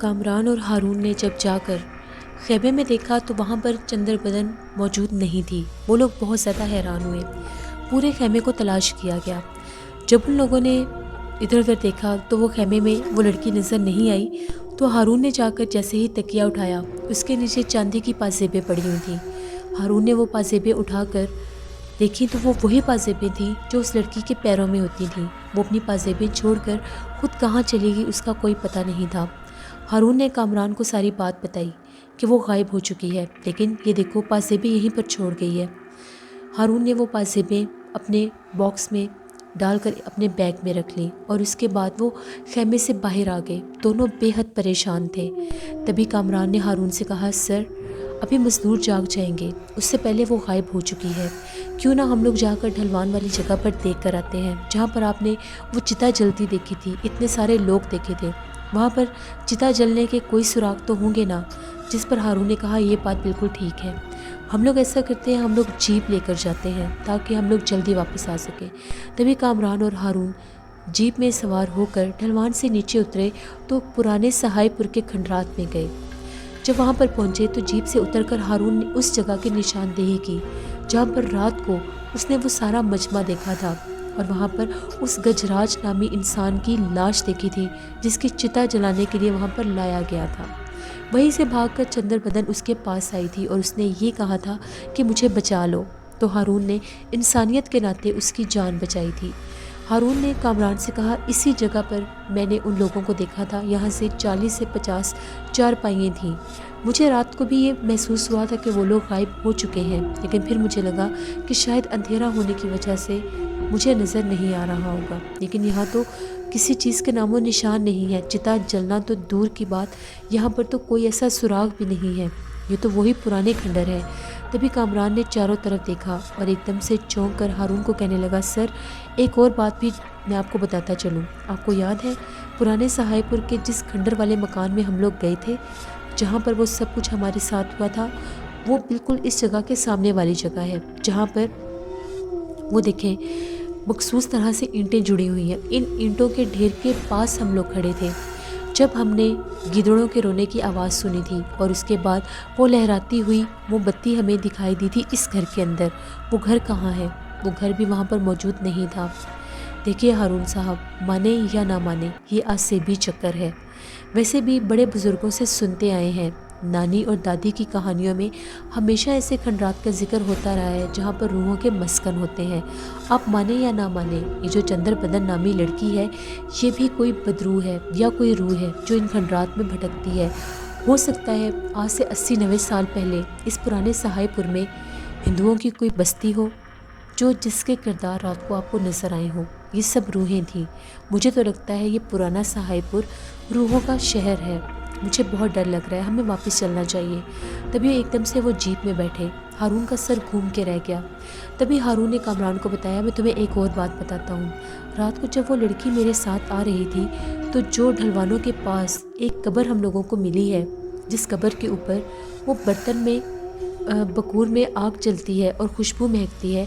کامران اور ہارون نے جب جا کر خیمے میں دیکھا تو وہاں پر چندر بدن موجود نہیں تھی۔ وہ لوگ بہت زیادہ حیران ہوئے۔ پورے خیمے کو تلاش کیا گیا۔ جب ان لوگوں نے ادھر ادھر دیکھا تو وہ خیمے میں وہ لڑکی نظر نہیں آئی، تو ہارون نے جا کر جیسے ہی تکیہ اٹھایا، اس کے نیچے چاندی کی پازیبیں پڑی ہوئی تھیں۔ ہارون نے وہ پازیبیں اٹھا کر دیکھی تو وہ وہی پازیبیں تھیں جو اس لڑکی کے پیروں میں ہوتی تھیں۔ وہ اپنی پازیبیں چھوڑ کر خود کہاں چلی گئی اس کا کوئی پتہ نہیں تھا۔ ہارون نے کامران کو ساری بات بتائی کہ وہ غائب ہو چکی ہے، لیکن یہ دیکھو پازیبیں یہیں پر چھوڑ گئی ہے۔ ہارون نے وہ پازیبیں اپنے باکس میں ڈال کر اپنے بیگ میں رکھ لیں اور اس کے بعد وہ خیمے سے باہر آ گئے۔ دونوں بے حد پریشان تھے۔ تبھی کامران نے ہارون سے کہا، سر ابھی مزدور جاگ جائیں گے، اس سے پہلے وہ غائب ہو چکی ہے، کیوں نہ ہم لوگ جا کر ڈھلوان والی جگہ پر دیکھ کر آتے ہیں جہاں پر آپ نے وہ چتا جلتی دیکھی تھی، اتنے سارے لوگ دیکھے تھے، وہاں پر چتا جلنے کے کوئی سراغ تو ہوں گے نا؟ جس پر ہارون نے کہا، یہ بات بالکل ٹھیک ہے، ہم لوگ ایسا کرتے ہیں، ہم لوگ جیپ لے کر جاتے ہیں تاکہ ہم لوگ جلدی واپس آ سکیں۔ تبھی کامران اور ہارون جیپ میں سوار ہو کر ڈھلوان سے نیچے اترے تو پرانے سہائے پور کے کھنڈرات میں گئے۔ جب وہاں پر پہنچے تو جیپ سے اتر کر ہارون نے اس جگہ کی نشاندہی کی جہاں پر رات کو اس نے وہ سارا مجمع دیکھا تھا، اور وہاں پر اس گجراج نامی انسان کی لاش دیکھی تھی جس کی چتا جلانے کے لیے وہاں پر لایا گیا تھا۔ وہیں سے بھاگ کر چندر بدن اس کے پاس آئی تھی اور اس نے یہ کہا تھا کہ مجھے بچا لو، تو ہارون نے انسانیت کے ناطے اس کی جان بچائی تھی۔ ہارون نے کامران سے کہا، اسی جگہ پر میں نے ان لوگوں کو دیکھا تھا، یہاں سے 40 سے 50 چارپائیاں تھیں، مجھے رات کو بھی یہ محسوس ہوا تھا کہ وہ لوگ غائب ہو چکے ہیں، لیکن پھر مجھے لگا کہ شاید اندھیرا ہونے کی وجہ سے مجھے نظر نہیں آ رہا ہوگا، لیکن یہاں تو کسی چیز کے نام و نشان نہیں ہے، چتا جلنا تو دور کی بات، یہاں پر تو کوئی ایسا سراغ بھی نہیں ہے، یہ تو وہی پرانے کھنڈر ہے۔ تبھی کامران نے چاروں طرف دیکھا اور ایک دم سے چونک کر ہارون کو کہنے لگا، سر ایک اور بات بھی میں آپ کو بتاتا چلوں، آپ کو یاد ہے پرانے سہائے پور کے جس کھنڈر والے مکان میں ہم لوگ گئے تھے، جہاں پر وہ سب کچھ ہمارے ساتھ ہوا تھا، وہ بالکل اس جگہ کے سامنے والی جگہ ہے جہاں پر وہ دیکھیں مخصوص طرح سے اینٹیں جڑی ہوئی ہیں، ان اینٹوں کے ڈھیر کے پاس ہم لوگ کھڑے تھے جب ہم نے گیدڑوں کے رونے کی آواز سنی تھی، اور اس کے بعد وہ لہراتی ہوئی وہ بتی ہمیں دکھائی دی تھی اس گھر کے اندر۔ وہ گھر کہاں ہے؟ وہ گھر بھی وہاں پر موجود نہیں تھا۔ دیکھیے ہارون صاحب، مانے یا نہ مانے، یہ آج سے بھی چکر ہے، ویسے بھی بڑے بزرگوں سے سنتے آئے ہیں، نانی اور دادی کی کہانیوں میں ہمیشہ ایسے کھنڈرات کا ذکر ہوتا رہا ہے جہاں پر روحوں کے مسکن ہوتے ہیں۔ آپ مانیں یا نہ مانیں، یہ جو چندر بدن نامی لڑکی ہے، یہ بھی کوئی بدروح ہے یا کوئی روح ہے جو ان کھنڈرات میں بھٹکتی ہے۔ ہو سکتا ہے آج سے 80-90 سال پہلے اس پرانے سہائے پور میں ہندوؤں کی کوئی بستی ہو جو جس کے کردار رات کو آپ کو نظر آئے ہوں۔ یہ سب روحیں تھیں۔ مجھے تو لگتا ہے یہ پرانا سہائے پور روحوں کا شہر ہے۔ مجھے بہت ڈر لگ رہا ہے، ہمیں واپس چلنا چاہیے۔ تبھی ایک دم سے وہ جیپ میں بیٹھے، ہارون کا سر گھوم کے رہ گیا۔ تبھی ہارون نے کامران کو بتایا، میں تمہیں ایک اور بات بتاتا ہوں، رات کو جب وہ لڑکی میرے ساتھ آ رہی تھی تو جو ڈھلوانوں کے پاس ایک قبر ہم لوگوں کو ملی ہے، جس قبر کے اوپر وہ برتن میں بکور میں آگ جلتی ہے اور خوشبو مہکتی ہے،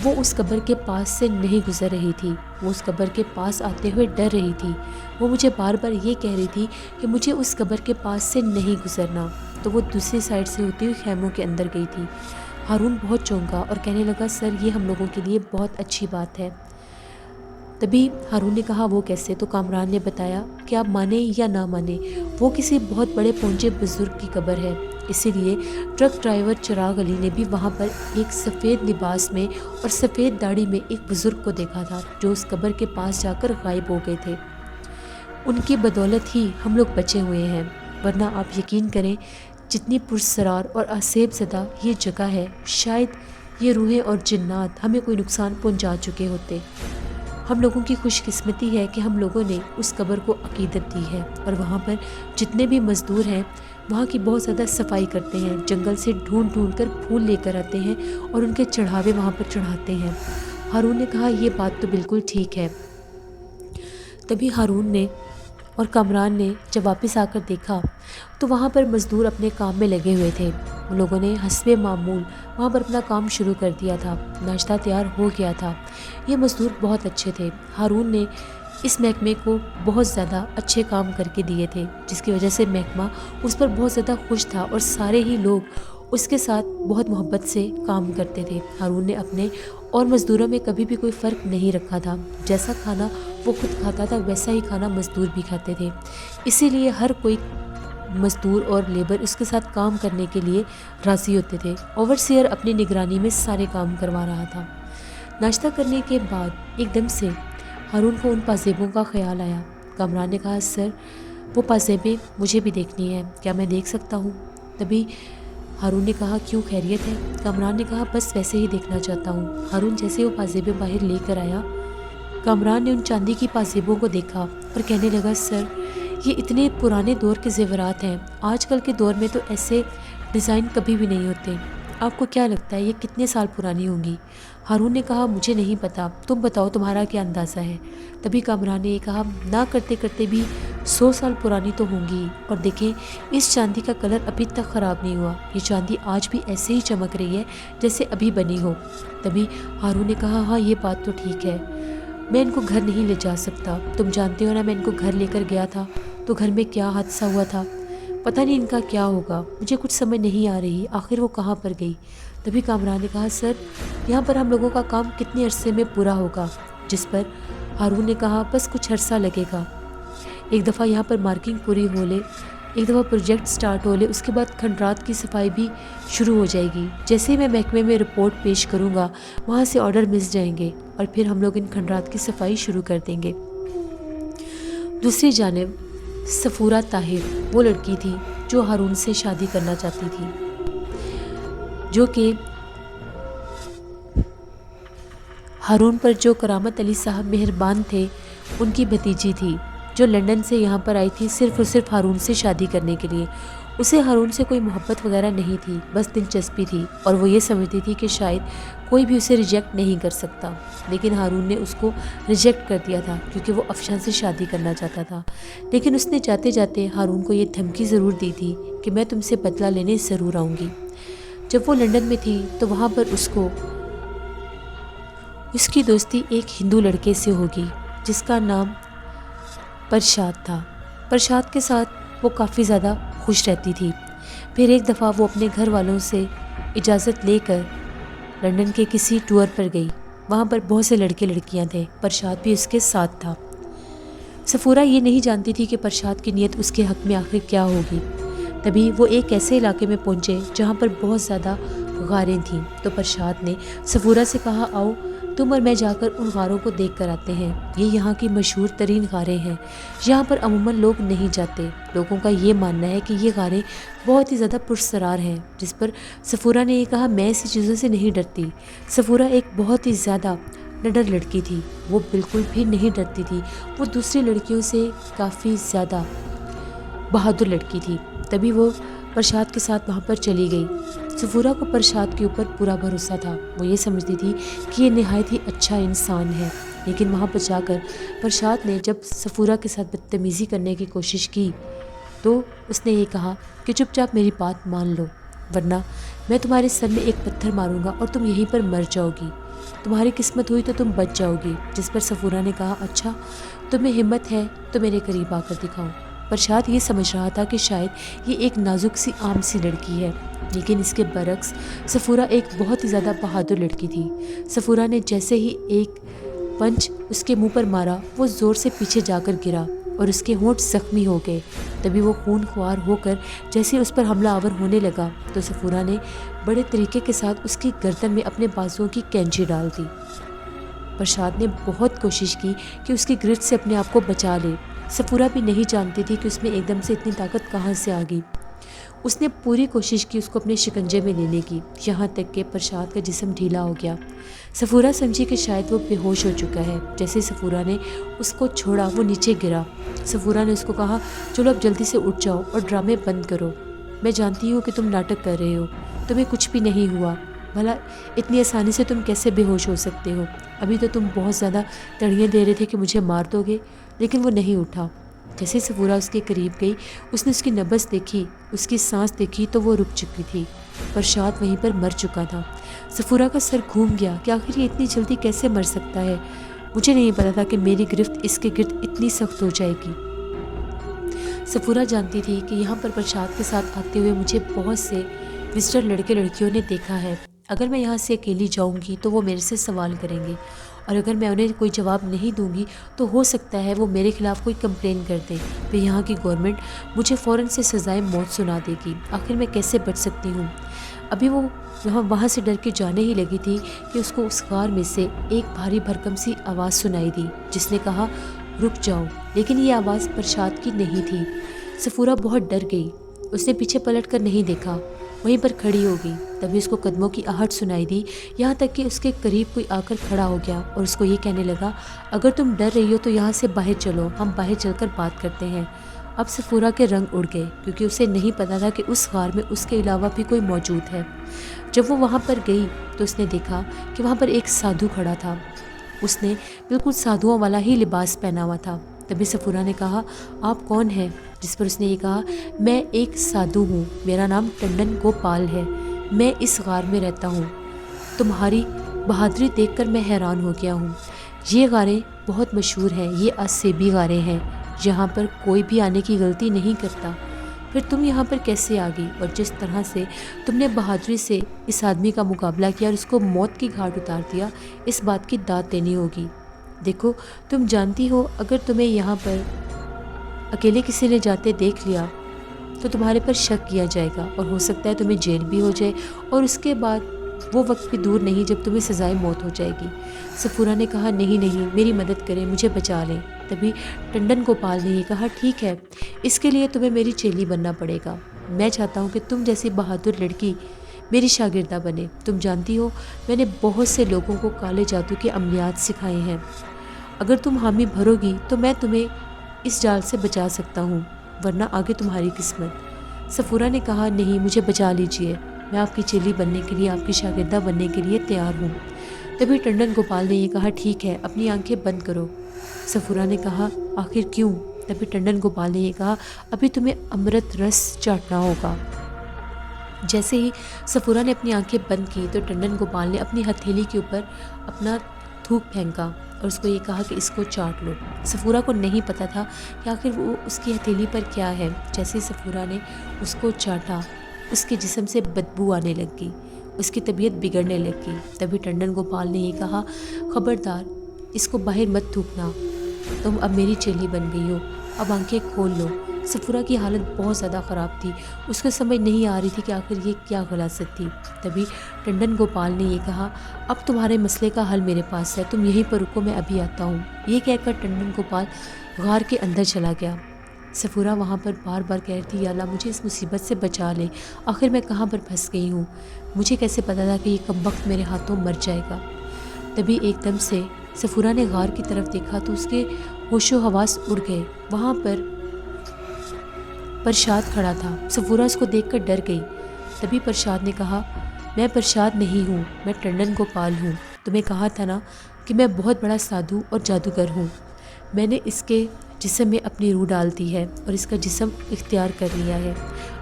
وہ اس قبر کے پاس سے نہیں گزر رہی تھی، وہ اس قبر کے پاس آتے ہوئے ڈر رہی تھی، وہ مجھے بار بار یہ کہہ رہی تھی کہ مجھے اس قبر کے پاس سے نہیں گزرنا، تو وہ دوسری سائڈ سے ہوتی ہوئی خیموں کے اندر گئی تھی۔ ہارون بہت چونکا اور کہنے لگا، سر یہ ہم لوگوں کے لیے بہت اچھی بات ہے۔ تبھی ہارون نے کہا، وہ کیسے؟ تو کامران نے بتایا کہ آپ مانیں یا نہ مانیں، وہ کسی بہت بڑے پہنچے بزرگ کی قبر ہے، اسی لیے ٹرک ڈرائیور چراغ علی نے بھی وہاں پر ایک سفید لباس میں اور سفید داڑھی میں ایک بزرگ کو دیکھا تھا جو اس قبر کے پاس جا کر غائب ہو گئے تھے۔ ان کی بدولت ہی ہم لوگ بچے ہوئے ہیں، ورنہ آپ یقین کریں جتنی پرسرار اور آسیب زدہ یہ جگہ ہے، شاید یہ روحیں اور جنات ہمیں کوئی نقصان پہنچا چکے ہوتے۔ ہم لوگوں کی خوش قسمتی ہے کہ ہم لوگوں نے اس قبر کو عقیدت دی ہے، اور وہاں پر جتنے بھی مزدور ہیں وہاں کی بہت زیادہ صفائی کرتے ہیں، جنگل سے ڈھونڈ ڈھونڈ کر پھول لے کر آتے ہیں اور ان کے چڑھاوے وہاں پر چڑھاتے ہیں۔ ہارون نے کہا، یہ بات تو بالکل ٹھیک ہے۔ تبھی ہارون نے اور کامران نے جب واپس آ کر دیکھا تو وہاں پر مزدور اپنے کام میں لگے ہوئے تھے، ان لوگوں نے حسب معمول وہاں پر اپنا کام شروع کر دیا تھا، ناشتہ تیار ہو گیا تھا۔ یہ مزدور بہت اچھے تھے۔ ہارون نے اس محکمے کو بہت زیادہ اچھے کام کر کے دیے تھے، جس کی وجہ سے محکمہ اس پر بہت زیادہ خوش تھا اور سارے ہی لوگ اس کے ساتھ بہت محبت سے کام کرتے تھے۔ ہارون نے اپنے اور مزدوروں میں کبھی بھی کوئی فرق نہیں رکھا تھا، جیسا کھانا وہ خود کھاتا تھا ویسا ہی کھانا مزدور بھی کھاتے تھے، اسی لیے ہر کوئی مزدور اور لیبر اس کے ساتھ کام کرنے کے لیے راضی ہوتے تھے۔ اوورسیئر اپنی نگرانی میں سارے کام کروا رہا تھا۔ ناشتہ کرنے کے بعد ایک دم سے ہارون کو ان پازیبوں کا خیال آیا۔ کامران نے کہا، سر وہ پازیبیں مجھے بھی دیکھنی ہیں، کیا میں دیکھ سکتا ہوں؟ تبھی ہارون نے کہا، کیوں، خیریت ہے؟ کامران نے کہا، بس ویسے ہی دیکھنا چاہتا ہوں۔ ہارون جیسے وہ پازیبیں باہر لے کر آیا، کامران نے ان چاندی کی پازیبوں کو دیکھا اور کہنے لگا، سر یہ اتنے پرانے دور کے زیورات ہیں، آج کل کے دور میں تو ایسے ڈیزائن کبھی بھی نہیں ہوتے، آپ کو کیا لگتا ہے یہ کتنے سال پرانی ہوں گی؟ ہارون نے کہا، مجھے نہیں پتا، تم بتاؤ تمہارا کیا اندازہ ہے؟ تبھی کامران نے یہ کہا، نہ کرتے کرتے بھی 100 سال پرانی تو ہوں گی، اور دیکھیں اس چاندی کا کلر ابھی تک خراب نہیں ہوا، یہ چاندی آج بھی ایسے ہی چمک رہی ہے جیسے ابھی بنی ہو۔ تبھی ہارون نے کہا، ہاں یہ بات تو ٹھیک ہے، میں ان کو گھر نہیں لے جا سکتا، تم جانتے ہو نا میں ان کو گھر لے کر گیا تھا تو گھر میں کیا حادثہ ہوا تھا، پتہ نہیں ان کا کیا ہوگا، مجھے کچھ سمجھ نہیں آ رہی آخر وہ کہاں پر گئی۔ تبھی کامران نے کہا، سر یہاں پر ہم لوگوں کا کام کتنے عرصے میں پورا ہوگا؟ جس پر ہارون نے کہا، بس کچھ عرصہ لگے گا، ایک دفعہ یہاں پر مارکنگ پوری ہو لے، ایک دفعہ پروجیکٹ سٹارٹ ہو لے، اس کے بعد کھنڈرات کی صفائی بھی شروع ہو جائے گی، جیسے ہی میں محکمے میں رپورٹ پیش کروں گا وہاں سے آرڈر مل جائیں گے اور پھر ہم لوگ ان کھنڈرات کی صفائی شروع کر دیں گے۔ دوسری جانب صفورہ طاہر وہ لڑکی تھی جو ہارون سے شادی کرنا چاہتی تھی، جو کہ ہارون پر جو کرامت علی صاحب مہربان تھے ان کی بھتیجی تھی، جو لندن سے یہاں پر آئی تھی صرف اور صرف ہارون سے شادی کرنے کے لیے۔ اسے ہارون سے کوئی محبت وغیرہ نہیں تھی، بس دلچسپی تھی، اور وہ یہ سمجھتی تھی کہ شاید کوئی بھی اسے ریجیکٹ نہیں کر سکتا، لیکن ہارون نے اس کو ریجیکٹ کر دیا تھا کیونکہ وہ افشاں سے شادی کرنا چاہتا تھا۔ لیکن اس نے جاتے جاتے ہارون کو یہ دھمکی ضرور دی تھی کہ میں تم سے بدلہ لینے ضرور آؤں گی۔ جب وہ لندن میں تھی تو وہاں پر اس کی دوستی ایک ہندو لڑکے سے ہوگی جس کا نام پرشاد تھا۔ پرشاد کے ساتھ وہ کافی زیادہ خوش رہتی تھی۔ پھر ایک دفعہ وہ اپنے گھر والوں سے اجازت لے کر لندن کے کسی ٹور پر گئی، وہاں پر بہت سے لڑکے لڑکیاں تھے، پرشاد بھی اس کے ساتھ تھا۔ صفورہ یہ نہیں جانتی تھی کہ پرشاد کی نیت اس کے حق میں آخر کیا ہوگی۔ تبھی وہ ایک ایسے علاقے میں پہنچے جہاں پر بہت زیادہ غاریں تھیں، تو پرشاد نے صفورہ سے کہا، آؤ تم اور میں جا کر ان غاروں کو دیکھ کر آتے ہیں، یہ یہاں کی مشہور ترین غاریں ہیں، یہاں پر عموماً لوگ نہیں جاتے، لوگوں کا یہ ماننا ہے کہ یہ غاریں بہت ہی زیادہ پرسرار ہیں۔ جس پر صفورہ نے یہ کہا، میں ایسی چیزوں سے نہیں ڈرتی۔ صفورہ ایک بہت ہی زیادہ نڈر لڑکی تھی، وہ بالکل بھی نہیں ڈرتی تھی، وہ دوسری لڑکیوں سے کافی زیادہ بہادر لڑکی تھی۔ تبھی وہ پرشاد کے ساتھ وہاں پر چلی گئی۔ صفورہ کو پرشاد کے اوپر پورا بھروسہ تھا، وہ یہ سمجھتی تھی کہ یہ نہایت ہی اچھا انسان ہے، لیکن وہاں پر جا کر پرشاد نے جب صفورہ کے ساتھ بدتمیزی کرنے کی کوشش کی تو اس نے یہ کہا کہ چپ چاپ میری بات مان لو، ورنہ میں تمہارے سر میں ایک پتھر ماروں گا اور تم یہیں پر مر جاؤ گی، تمہاری قسمت ہوئی تو تم بچ جاؤ گی۔ جس پر صفورہ نے کہا، اچھا تمہیں ہمت ہے تو میرے قریب آ کر دکھاؤ۔ پرشاد یہ سمجھ رہا تھا کہ شاید یہ ایک نازک سی عام سی لڑکی ہے، لیکن اس کے برعکس صفورہ ایک بہت ہی زیادہ بہادر لڑکی تھی۔ صفورہ نے جیسے ہی ایک پنچ اس کے منہ پر مارا، وہ زور سے پیچھے جا کر گرا اور اس کے ہونٹ زخمی ہو گئے۔ تبھی وہ خون خوار ہو کر جیسے اس پر حملہ آور ہونے لگا تو صفورہ نے بڑے طریقے کے ساتھ اس کی گردن میں اپنے بازوؤں کی کینچی ڈال دی۔ پرشاد نے بہت کوشش کی کہ اس کی گرفت سے اپنے آپ کو بچا لے، صفورہ بھی نہیں جانتی تھی کہ اس میں ایک دم سے اتنی طاقت کہاں سے آ گئی۔ اس نے پوری کوشش کی اس کو اپنے شکنجے میں لینے کی، یہاں تک کہ پرشاد کا جسم ڈھیلا ہو گیا۔ صفورہ سمجھی کہ شاید وہ بے ہوش ہو چکا ہے۔ جیسے صفورہ نے اس کو چھوڑا وہ نیچے گرا۔ صفورہ نے اس کو کہا، چلو اب جلدی سے اٹھ جاؤ اور ڈرامے بند کرو، میں جانتی ہوں کہ تم ناٹک کر رہے ہو، تمہیں کچھ بھی نہیں ہوا، بھلا اتنی آسانی سے تم کیسے بے ہوش ہو سکتے ہو؟ ابھی تو تم بہت زیادہ تڑیاں دے رہے تھے کہ مجھے مار دو گے، لیکن وہ نہیں اٹھا۔ جیسے صفورہ اس کے قریب گئی، اس نے اس کی نبض دیکھی، اس کی سانس دیکھی تو وہ رک چکی تھی۔ پرشاد وہیں پر مر چکا تھا۔ صفورہ کا سر گھوم گیا کہ آخر یہ اتنی جلدی کیسے مر سکتا ہے۔ مجھے نہیں پتا تھا کہ میری گرفت اس کے گرد اتنی سخت ہو جائے گی۔ سفورہ جانتی تھی کہ یہاں پر پرشاد کے ساتھ آتے ہوئے مجھے بہت سے وزٹر لڑکے لڑکیوں نے دیکھا ہے۔ اگر میں یہاں سے اکیلی جاؤں گی تو وہ میرے سے سوال کریں گے، اور اگر میں انہیں کوئی جواب نہیں دوں گی تو ہو سکتا ہے وہ میرے خلاف کوئی کمپلین کر دیں، پھر یہاں کی گورنمنٹ مجھے فوراً سے سزائے موت سنا دے گی۔ آخر میں کیسے بچ سکتی ہوں؟ ابھی وہ وہاں سے ڈر کے جانے ہی لگی تھی کہ اس کو اس غار میں سے ایک بھاری بھرکم سی آواز سنائی دی جس نے کہا رک جاؤ، لیکن یہ آواز پرشاد کی نہیں تھی۔ سفورہ بہت ڈر گئی، اس نے پیچھے پلٹ کر نہیں دیکھا، وہیں پر کھڑی ہو گئی۔ تبھی اس کو قدموں کی آہٹ سنائی دی، یہاں تک کہ اس کے قریب کوئی آ کر کھڑا ہو گیا اور اس کو یہ کہنے لگا اگر تم ڈر رہی ہو تو یہاں سے باہر چلو، ہم باہر چل کر بات کرتے ہیں۔ اب سفورہ کے رنگ اڑ گئے کیونکہ اسے نہیں پتا تھا کہ اس غار میں اس کے علاوہ بھی کوئی موجود ہے۔ جب وہ وہاں پر گئی تو اس نے دیکھا کہ وہاں پر ایک سادھو کھڑا تھا، اس نے بالکل سادھوؤں والا ہی لباس پہنا ہوا تھا۔ تبھی سفورہ نے کہا آپ کون ہیں؟ جس پر اس نے یہ کہا میں ایک سادھو ہوں، میرا نام ٹنڈن گوپال ہے، میں اس غار میں رہتا ہوں، تمہاری بہادری دیکھ کر میں حیران ہو گیا ہوں۔ یہ غاریں بہت مشہور ہیں، یہ آسیبی غاریں ہیں، یہاں پر کوئی بھی آنے کی غلطی نہیں کرتا۔ پھر تم یہاں پر کیسے آ گئی؟ اور جس طرح سے تم نے بہادری سے اس آدمی کا مقابلہ کیا اور اس کو موت کی گھاٹ اتار دیا، اس بات کی داد دینی ہوگی۔ دیکھو تم جانتی ہو اگر تمہیں یہاں پر اکیلے کسی نے جاتے دیکھ لیا تو تمہارے پر شک کیا جائے گا اور ہو سکتا ہے تمہیں جیل بھی ہو جائے، اور اس کے بعد وہ وقت بھی دور نہیں جب تمہیں سزائے موت ہو جائے گی۔ سفورہ نے کہا نہیں، میری مدد کریں، مجھے بچا لیں۔ تبھی ٹنڈن گوپال نے یہ کہا ٹھیک ہے، اس کے لیے تمہیں میری چیلی بننا پڑے گا۔ میں چاہتا ہوں کہ تم جیسی بہادر لڑکی میری شاگردہ بنے۔ تم جانتی ہو میں نے بہت سے لوگوں کو کالے جادو کے عملیات سکھائے ہیں، اگر تم حامی بھرو گی تو میں تمہیں اس جال سے بچا سکتا ہوں، ورنہ آگے تمہاری قسمت۔ سفورہ نے کہا نہیں، مجھے بچا لیجئے، میں آپ کی چیلی بننے کے لیے، آپ کی شاگردہ بننے کے لیے تیار ہوں۔ تبھی ٹنڈن گوپال نے یہ کہا ٹھیک ہے، اپنی آنکھیں بند کرو۔ سفورہ نے کہا آخر کیوں؟ تبھی ٹنڈن گوپال نے یہ کہا ابھی تمہیں امرت رس چاٹنا ہوگا۔ جیسے ہی سفورہ نے اپنی آنکھیں بند کی تو ٹنڈن گوپال نے اپنی ہتھیلی کے اوپر اپنا تھوک پھینکا اور اس کو یہ کہا کہ اس کو چاٹ لو۔ سفورہ کو نہیں پتا تھا کہ آخر وہ اس کی ہتھیلی پر کیا ہے۔ جیسے سفورہ نے اس کو چاٹا، اس کے جسم سے بدبو آنے لگ گئی، اس کی طبیعت بگڑنے لگ گئی۔ تبھی ٹنڈن گوپال نے یہ کہا خبردار، اس کو باہر مت تھوکنا، تم اب میری چیلی بن گئی ہو، اب آنکھیں کھول لو۔ سفورہ کی حالت بہت زیادہ خراب تھی، اس کو سمجھ نہیں آ رہی تھی کہ آخر یہ کیا غلاست تھی۔ تبھی ٹنڈن گوپال نے یہ کہا اب تمہارے مسئلے کا حل میرے پاس ہے، تم یہیں پر رکو، میں ابھی آتا ہوں۔ یہ کہہ کر ٹنڈن گوپال غار کے اندر چلا گیا۔ سفورہ وہاں پر بار بار کہہ رہی تھی یا اللہ مجھے اس مصیبت سے بچا لے، آخر میں کہاں پر پھنس گئی ہوں، مجھے کیسے پتا تھا کہ یہ کمبخت میرے ہاتھوں مر جائے گا۔ تبھی ایک دم سے سفورہ نے غار کی طرف دیکھا تو اس کے ہوش و حواس اڑ گئے۔ وہاں پر پرشاد کھڑا تھا۔ سفورہ اس کو دیکھ کر ڈر گئی۔ تبھی پرشاد نے کہا میں پرشاد نہیں ہوں، میں ٹنڈن گوپال ہوں، تمہیں کہا تھا نا کہ میں بہت بڑا سادھو اور جادوگر ہوں، میں نے اس کے جسم میں اپنی روح ڈال دی ہے اور اس کا جسم اختیار کر لیا ہے۔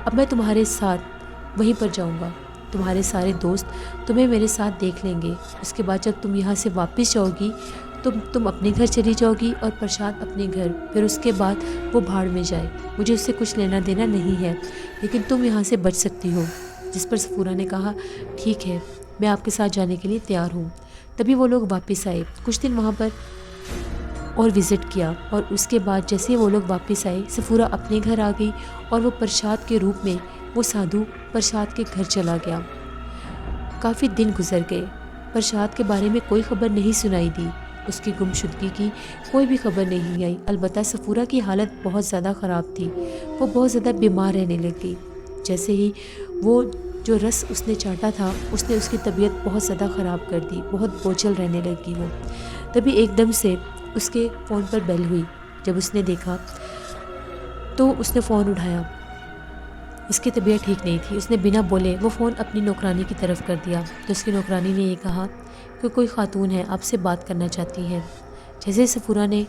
اب میں تمہارے ساتھ وہیں پر جاؤں گا، تمہارے سارے دوست تمہیں میرے ساتھ دیکھ لیں گے، اس کے بعد جب تم یہاں سے واپس جاؤ گی تم اپنے گھر چلی جاؤ گی اور پرشاد اپنے گھر، پھر اس کے بعد وہ بھاڑ میں جائے، مجھے اس سے کچھ لینا دینا نہیں ہے، لیکن تم یہاں سے بچ سکتی ہو۔ جس پر سفورہ نے کہا ٹھیک ہے، میں آپ کے ساتھ جانے کے لیے تیار ہوں۔ تبھی وہ لوگ واپس آئے، کچھ دن وہاں پر اور وزٹ کیا، اور اس کے بعد جیسے وہ لوگ واپس آئے سفورہ اپنے گھر آ گئی اور وہ پرشاد کے روپ میں وہ سادھو پرشاد کے گھر چلا گیا۔ کافی دن گزر گئے، پرشاد کے بارے میں کوئی خبر نہیں سنائی دی، اس کی گمشدگی کی کوئی بھی خبر نہیں آئی۔ البتہ سفورہ کی حالت بہت زیادہ خراب تھی، وہ بہت زیادہ بیمار رہنے لگ گئی۔ جیسے ہی وہ جو رس اس نے چاٹا تھا اس نے اس کی طبیعت بہت زیادہ خراب کر دی، بہت بوجھل رہنے لگی وہ۔ تبھی ایک دم سے اس کے فون پر بیل ہوئی، جب اس نے دیکھا تو اس نے فون اٹھایا، اس کی طبیعت ٹھیک نہیں تھی، اس نے بنا بولے وہ فون اپنی نوکرانی کی طرف کر دیا، تو اس کی نوکرانی نے یہ کہا کہ کوئی خاتون ہے آپ سے بات کرنا چاہتی ہے۔ جیسے سفورہ نے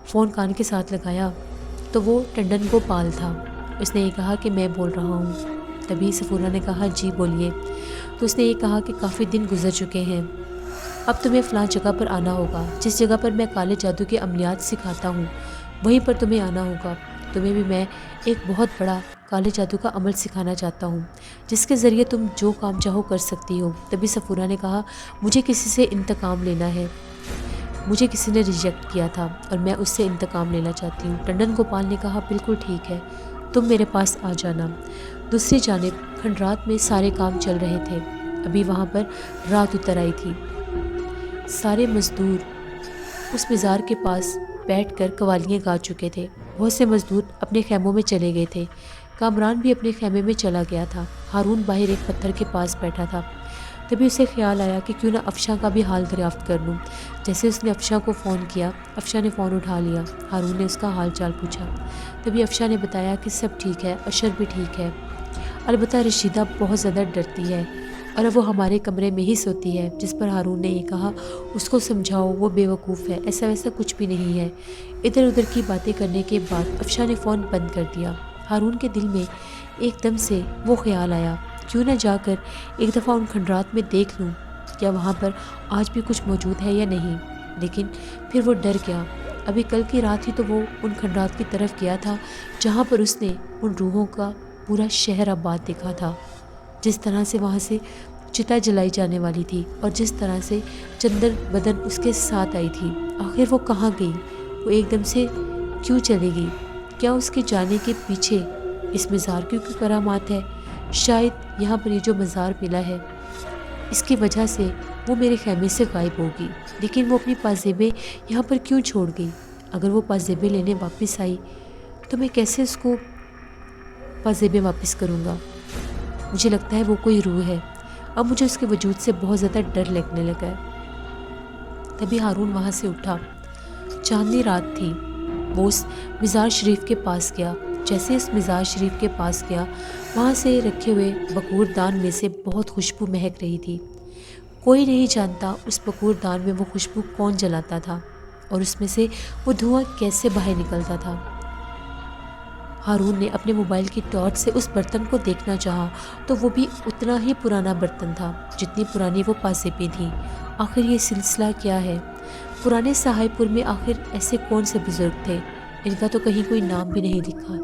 فون کان کے ساتھ لگایا تو وہ ٹنڈن گوپال تھا، اس نے یہ کہا کہ میں بول رہا ہوں۔ تبھی سفورہ نے کہا جی بولیے۔ تو اس نے یہ کہا کہ کافی دن گزر چکے ہیں، اب تمہیں فلاں جگہ پر آنا ہوگا، جس جگہ پر میں کالے جادو کے عملیات سکھاتا ہوں وہیں پر تمہیں آنا ہوگا۔ تمہیں بھی میں ایک بہت بڑا کالے جادو کا عمل سکھانا چاہتا ہوں جس کے ذریعے تم جو کام چاہو کر سکتی ہو۔ تبھی صفورہ نے کہا، مجھے کسی سے انتقام لینا ہے، مجھے کسی نے ریجیکٹ کیا تھا اور میں اس سے انتقام لینا چاہتی ہوں۔ ٹنڈن گوپال نے کہا، بالکل ٹھیک ہے، تم میرے پاس آ جانا۔ دوسری جانب کھنڈرات میں سارے کام چل رہے تھے۔ ابھی وہاں پر رات اتر آئی تھی۔ سارے مزدور اس مزار کے پاس بیٹھ کر قوالیاں گا چکے تھے۔ بہت سے مزدور اپنے خیموں میں چلے گئے تھے۔ کامران بھی اپنے خیمے میں چلا گیا تھا۔ ہارون باہر ایک پتھر کے پاس بیٹھا تھا۔ تبھی اسے خیال آیا کہ کیوں نہ افشاں کا بھی حال دریافت کر لوں۔ جیسے اس نے افشاں کو فون کیا، افشاں نے فون اٹھا لیا۔ ہارون نے اس کا حال چال پوچھا۔ تبھی افشاں نے بتایا کہ سب ٹھیک ہے، اشر بھی ٹھیک ہے، البتہ رشیدہ بہت زیادہ ڈرتی ہے اور اب وہ ہمارے کمرے میں ہی سوتی ہے۔ جس پر ہارون نے یہ کہا، اس کو سمجھاؤ، وہ بے وقوف ہے، ایسا ویسا کچھ بھی نہیں ہے۔ ادھر ادھر کی باتیں کرنے کے بعد افشاں نے فون بند کر دیا۔ ہارون کے دل میں ایک دم سے وہ خیال آیا، کیوں نہ جا کر ایک دفعہ ان کھنڈرات میں دیکھ لوں، کیا وہاں پر آج بھی کچھ موجود ہے یا نہیں۔ لیکن پھر وہ ڈر گیا۔ ابھی کل کی رات ہی تو وہ ان کھنڈرات کی طرف گیا تھا جہاں پر اس نے ان روحوں کا پورا شہر آباد دیکھا تھا، جس طرح سے وہاں سے چتا جلائی جانے والی تھی اور جس طرح سے چندر بدن اس کے ساتھ آئی تھی۔ آخر وہ کہاں گئی؟ وہ ایک دم سے کیوں چلے گئی؟ کیا اس کے جانے کے پیچھے اس مزار کی کوئی کرامات ہے؟ شاید یہاں پر یہ جو مزار ملا ہے اس کی وجہ سے وہ میرے خیمے سے غائب ہوگی۔ لیکن وہ اپنی پازیبیں یہاں پر کیوں چھوڑ گئی؟ اگر وہ پازیبیں لینے واپس آئی تو میں کیسے اس کو پازیبیں واپس کروں گا؟ مجھے لگتا ہے وہ کوئی روح ہے۔ اب مجھے اس کے وجود سے بہت زیادہ ڈر لگنے لگا ہے۔ تبھی ہارون وہاں سے اٹھا۔ چاندنی رات تھی۔ وہ اس مزار شریف کے پاس گیا۔ جیسے اس مزار شریف کے پاس گیا، وہاں سے رکھے ہوئے بکور دان میں سے بہت خوشبو مہک رہی تھی۔ کوئی نہیں جانتا اس بکور دان میں وہ خوشبو کون جلاتا تھا اور اس میں سے وہ دھواں کیسے باہر نکلتا تھا۔ ہارون نے اپنے موبائل کی ٹارچ سے اس برتن کو دیکھنا چاہا تو وہ بھی اتنا ہی پرانا برتن تھا جتنی پرانی وہ پازیبیں تھیں۔ آخر یہ سلسلہ کیا ہے؟ پرانے صحائے پور میں آخر ایسے کون سے بزرگ تھے؟ ان کا تو کہیں کوئی نام بھی نہیں لکھا،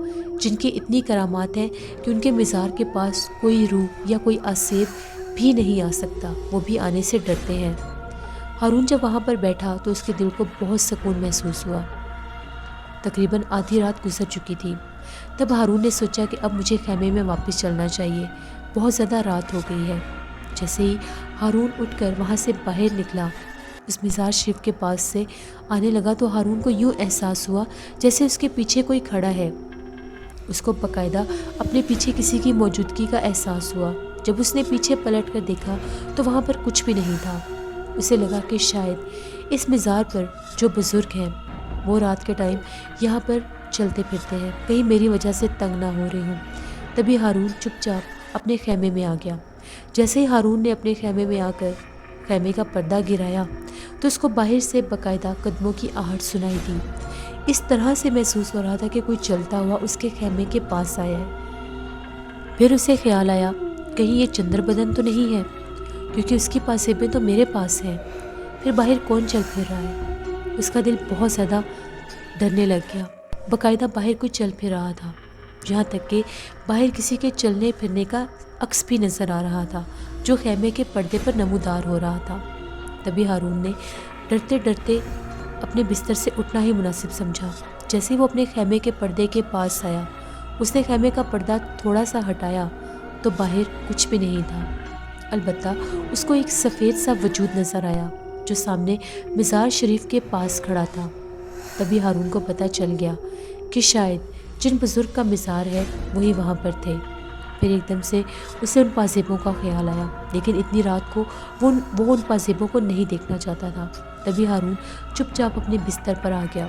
جن کی اتنی کرامات ہیں کہ ان کے مزار کے پاس کوئی روح یا کوئی آسیب بھی نہیں آ سکتا، وہ بھی آنے سے ڈرتے ہیں۔ ہارون جب وہاں پر بیٹھا تو اس کے دل کو بہت سکون محسوس ہوا۔ تقریباً آدھی رات گزر چکی تھی۔ تب ہارون نے سوچا کہ اب مجھے خیمے میں واپس چلنا چاہیے، بہت زیادہ رات ہو گئی ہے۔ جیسے ہی ہارون اٹھ کر وہاں سے باہر نکلا، اس مزار شریف کے پاس سے آنے لگا تو ہارون کو یوں احساس ہوا جیسے اس کے پیچھے کوئی کھڑا ہے۔ اس کو باقاعدہ اپنے پیچھے کسی کی موجودگی کا احساس ہوا۔ جب اس نے پیچھے پلٹ کر دیکھا تو وہاں پر کچھ بھی نہیں تھا۔ اسے لگا کہ شاید اس مزار پر جو بزرگ ہیں وہ رات کے ٹائم یہاں پر چلتے پھرتے ہیں، کہیں میری وجہ سے تنگ نہ ہو رہے ہوں۔ تبھی ہارون چپ چاپ اپنے خیمے میں آ گیا۔ جیسے ہی ہارون نے اپنے خیمے میں آ کر خیمے کا پردہ گرایا تو اس کو باہر سے باقاعدہ قدموں کی آہٹ سنائی دی۔ اس طرح سے محسوس ہو رہا تھا کہ کوئی چلتا ہوا اس کے خیمے کے پاس آیا ہے۔ پھر اسے خیال آیا، کہیں یہ چندر بدن تو نہیں ہے، کیونکہ اس کی پازیبیں تو میرے پاس ہیں۔ پھر باہر کون چل پھر رہا ہے؟ اس کا دل بہت زیادہ ڈرنے لگ گیا۔ باقاعدہ باہر کوئی چل پھر رہا تھا، جہاں تک کہ باہر کسی کے چلنے پھرنے کا عکس بھی نظر آ رہا تھا جو خیمے کے پردے پر نمودار ہو رہا تھا۔ تبھی ہارون نے ڈرتے ڈرتے اپنے بستر سے اٹھنا ہی مناسب سمجھا۔ جیسے وہ اپنے خیمے کے پردے کے پاس آیا، اس نے خیمے کا پردہ تھوڑا سا ہٹایا تو باہر کچھ بھی نہیں تھا، البتہ اس کو ایک سفید سا وجود نظر آیا جو سامنے مزار شریف کے پاس کھڑا تھا۔ تبھی ہارون کو پتہ چل گیا کہ شاید جن بزرگ کا مزار ہے وہی وہاں پر تھے۔ پھر ایک دم سے اسے ان پازیبوں کا خیال آیا، لیکن اتنی رات کو وہ ان پازیبوں کو نہیں دیکھنا چاہتا تھا۔ تبھی ہارون چپ چاپ اپنے بستر پر آ گیا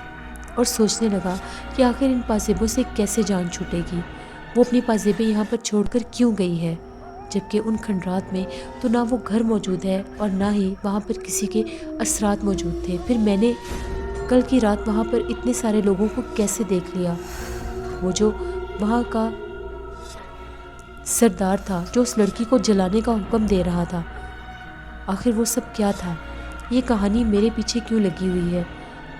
اور سوچنے لگا کہ آخر ان پازیبوں سے کیسے جان چھوٹے گی۔ وہ اپنی پازیبیں یہاں پر چھوڑ کر کیوں گئی ہے، جبکہ ان کھنڈرات میں تو نہ وہ گھر موجود ہے اور نہ ہی وہاں پر کسی کے اثرات موجود تھے۔ پھر میں نے کل کی رات وہاں پر اتنے سارے لوگوں کو کیسے دیکھ لیا؟ وہ جو وہاں کا سردار تھا جو اس لڑکی کو جلانے کا حکم دے رہا تھا، آخر وہ سب کیا تھا؟ یہ کہانی میرے پیچھے کیوں لگی ہوئی ہے؟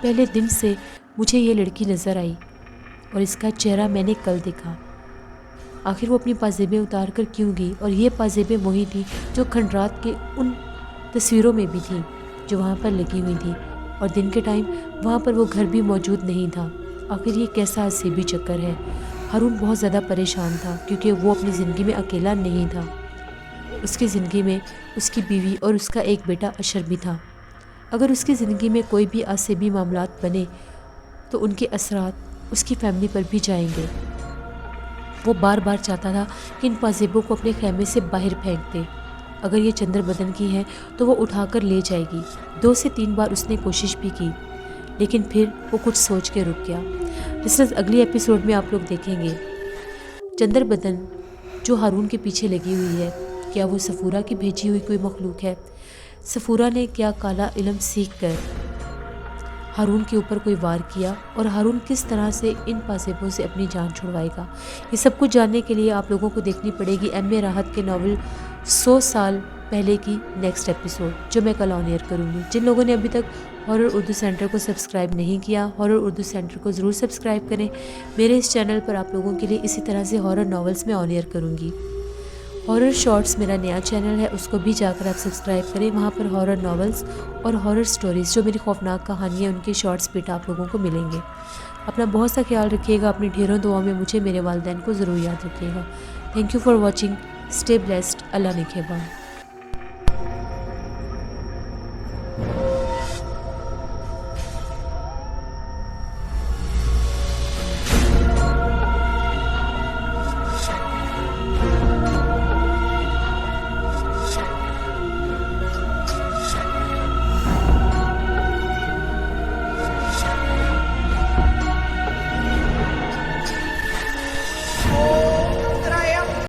پہلے دن سے مجھے یہ لڑکی نظر آئی اور اس کا چہرہ میں نے کل دیکھا۔ آخر وہ اپنی پازیبیں اتار کر کیوں گئی؟ اور یہ پازیبیں وہی تھیں جو کھنڈرات کے ان تصویروں میں بھی تھیں جو وہاں پر لگی ہوئی تھیں، اور دن کے ٹائم وہاں پر وہ گھر بھی موجود نہیں تھا۔ آخر یہ کیسا عصبی چکر ہے؟ ہارون بہت زیادہ پریشان تھا کیونکہ وہ اپنی زندگی میں اکیلا نہیں تھا۔ اس کی زندگی میں اس کی بیوی اور اس کا ایک بیٹا اشر بھی تھا۔ اگر اس کی زندگی میں کوئی بھی عصبی معاملات بنے تو ان کے اثرات اس کی فیملی پر بھی جائیں گے۔ وہ بار بار چاہتا تھا کہ ان پازیبوں کو اپنے خیمے سے باہر پھینک دے۔ اگر یہ چندر بدن کی ہیں تو وہ اٹھا کر لے جائے گی۔ 2 سے 3 بار اس نے کوشش بھی کی، لیکن پھر وہ کچھ سوچ کے رک گیا۔ لسنرز، اگلی ایپیسوڈ میں آپ لوگ دیکھیں گے چندر بدن جو ہارون کے پیچھے لگی ہوئی ہے، کیا وہ صفورہ کی بھیجی ہوئی کوئی مخلوق ہے؟ صفورہ نے کیا کالا علم سیکھ کر ہارون کے اوپر کوئی وار کیا، اور ہارون کس طرح سے ان پازیبوں سے اپنی جان چھڑوائے گا؟ یہ سب کچھ جاننے کے لیے آپ لوگوں کو دیکھنی پڑے گی ایم اے راحت کے ناول 100 سال پہلے کی نیکسٹ ایپیسوڈ، جو میں کل آن ایئر کروں گی۔ جن لوگوں نے ابھی تک ہارر اردو سینٹر کو سبسکرائب نہیں کیا، ہارر اردو سینٹر کو ضرور سبسکرائب کریں۔ میرے اس چینل پر آپ لوگوں کے لیے اسی طرح سے ہارر ناولز میں آن ایئر کروں گی۔ ہارر شارٹس میرا نیا چینل ہے، اس کو بھی جا کر آپ سبسکرائب کریں۔ وہاں پر ہارر ناولز اور ہارر سٹوریز جو میری خوفناک کہانیاں ہیں ان کے شارٹس بیٹا آپ لوگوں کو ملیں گے۔ اپنا بہت سا خیال رکھیے گا، اپنی ڈھیروں دعاؤں میں مجھے میرے والدین کو ضرور یاد رکھیے گا۔ Thank you for watching, stay blessed, اللہ نگہبان۔